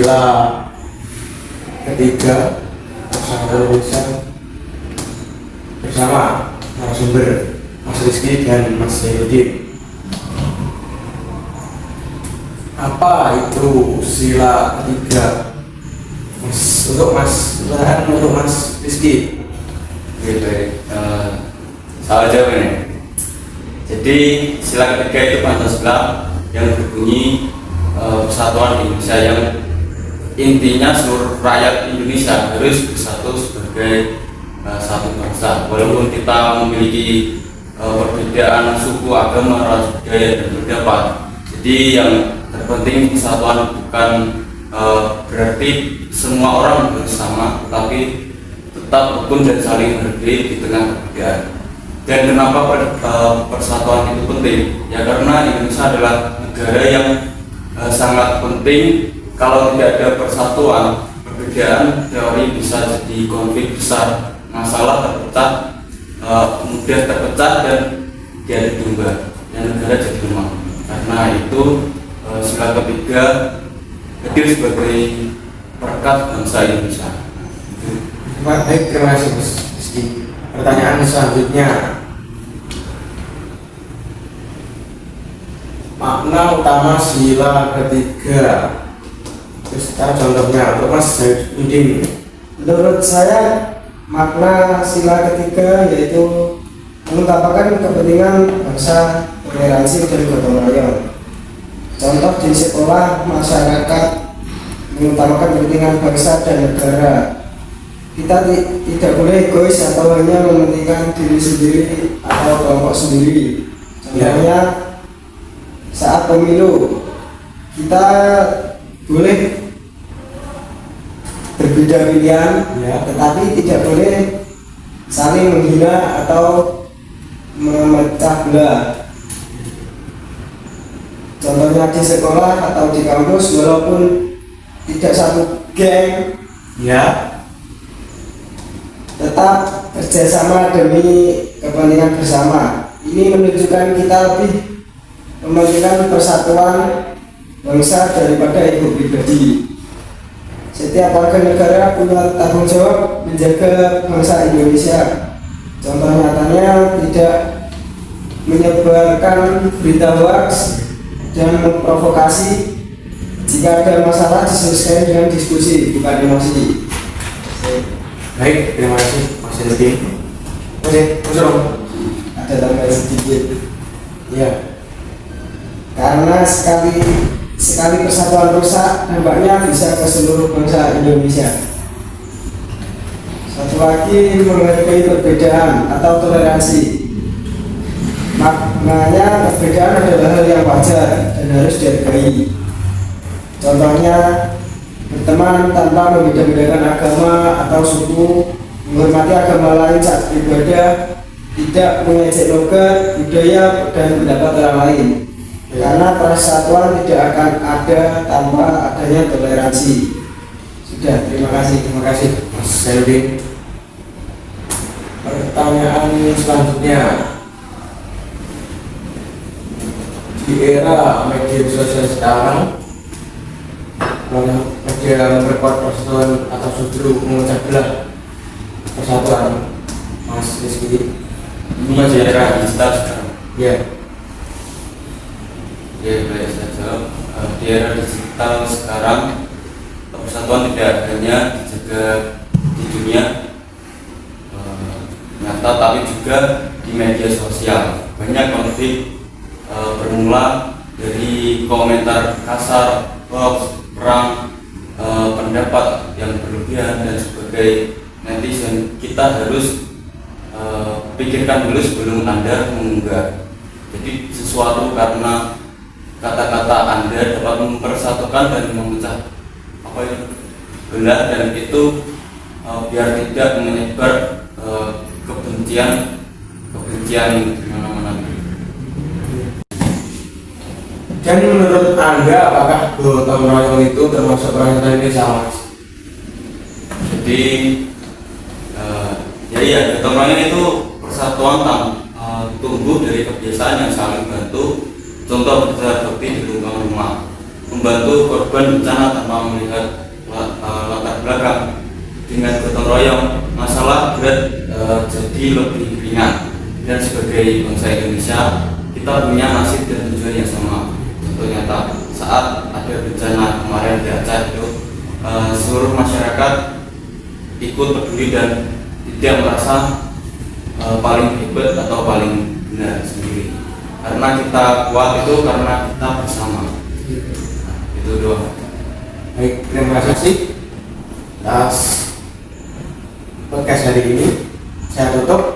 sila ketiga Persatuan Indonesia bersama narasumber Mas Rizky dan Mas Zainuddin. Apa itu sila ketiga? Untuk Mas Rizky. Oke, baik. Salah jawab ini. Jadi sila ketiga itu Pancasila yang berbunyi persatuan Indonesia, yang intinya seluruh rakyat Indonesia harus bersatu sebagai satu bangsa. Walaupun kita memiliki perbedaan suku, agama, ras, budaya, dan pendapat. Jadi yang terpenting persatuan bukan berarti semua orang bersama, tetapi tetap rukun dan saling menghargai di tengah perbedaan. Dan kenapa persatuan itu penting? Ya karena Indonesia adalah negara yang sangat penting. Kalau tidak ada persatuan, perbedaan teori bisa jadi konflik besar, masalah terpecah, mudah terpecah dan jadi domba, dan negara jadi lemah. Karena itu sila ketiga hadir sebagai perekat bangsa Indonesia. Baik, terima kasih Mas Rizky. Pertanyaan selanjutnya, makna utama sila ketiga. Terus contohnya untuk Mas Zainuddin. Menurut saya makna sila ketiga yaitu mengutamakan kepentingan bangsa, toleransi, dan gotong royong. Contoh di sekolah, masyarakat mengutamakan kepentingan bangsa dan negara. Kita tidak boleh egois atau hanya mementingkan diri sendiri atau kelompok sendiri. Contohnya saat pemilu, kita boleh berbeda pilihan, tetapi tidak boleh saling menghina atau memecah belah. Contohnya di sekolah atau di kampus, walaupun tidak satu geng, tetap kerjasama demi kepentingan bersama. Ini menunjukkan kita lebih mementingkan persatuan bangsa daripada ego pribadi. Setiap warga negara punya tanggung jawab menjaga bangsa Indonesia. Contoh nyatanya tidak menyebarkan berita hoax dan memprovokasi. Jika ada masalah diselesaikan dengan diskusi, bukan emosi. Baik, terima kasih Mas Zainuddin. Oke, Mas Rom. Ada tambahan sedikit. Iya. Karena sekali persatuan rusak, dampaknya bisa ke seluruh bangsa Indonesia. Satu lagi, menghargai perbedaan atau toleransi. Maknanya perbedaan adalah hal yang wajar dan harus dihargai. Contohnya berteman tanpa membeda-bedakan agama atau suku, menghormati agama lain saat beribadah, tidak mengejek logat, budaya, dan pendapat orang lain. Karena persatuan tidak akan ada tanpa adanya toleransi. Sudah, terima kasih. Terima kasih Mas Zainuddin. Pertanyaan selanjutnya, di era media sosial sekarang, media memperkuat persatuan atau justru memecah belah persatuan? Mas Rizky, Ini era digital sekarang. ya. Ya, baik, saya jawab. Di era digital sekarang, persatuan tidak hanya dijaga di dunia nyata, tapi juga di media sosial. Banyak konflik bermula dari komentar kasar, hoax, perang, pendapat yang berlebihan, dan sebagai netizen kita harus pikirkan dulu sebelum Anda mengunggah. Jadi sesuatu karena kata-kata Anda dapat mempersatukan dan memecah belah, dan itu biar tidak menyebar kebencian di mana-mana. Dan menurut Anda, apakah gotong royong itu termasuk perasaan Indonesia, Mas? Jadi ya gotong royong itu persatuan tumbuh dari kebiasaan yang saling bantu. Contoh kerja bakti di lingkungan rumah, membantu korban bencana tanpa melihat latar belakang. Dengan gotong royong, masalah berat jadi lebih ringan. Dan sebagai bangsa Indonesia, kita punya nasib dan tujuan yang sama. Contoh nyata, saat ada bencana kemarin di Aceh itu, seluruh masyarakat ikut peduli dan tidak merasa paling hebat atau paling benar sendiri. Karena kita kuat itu karena kita bersama. Itu doang. Baik, terima kasih atas podcast hari ini. Saya tutup.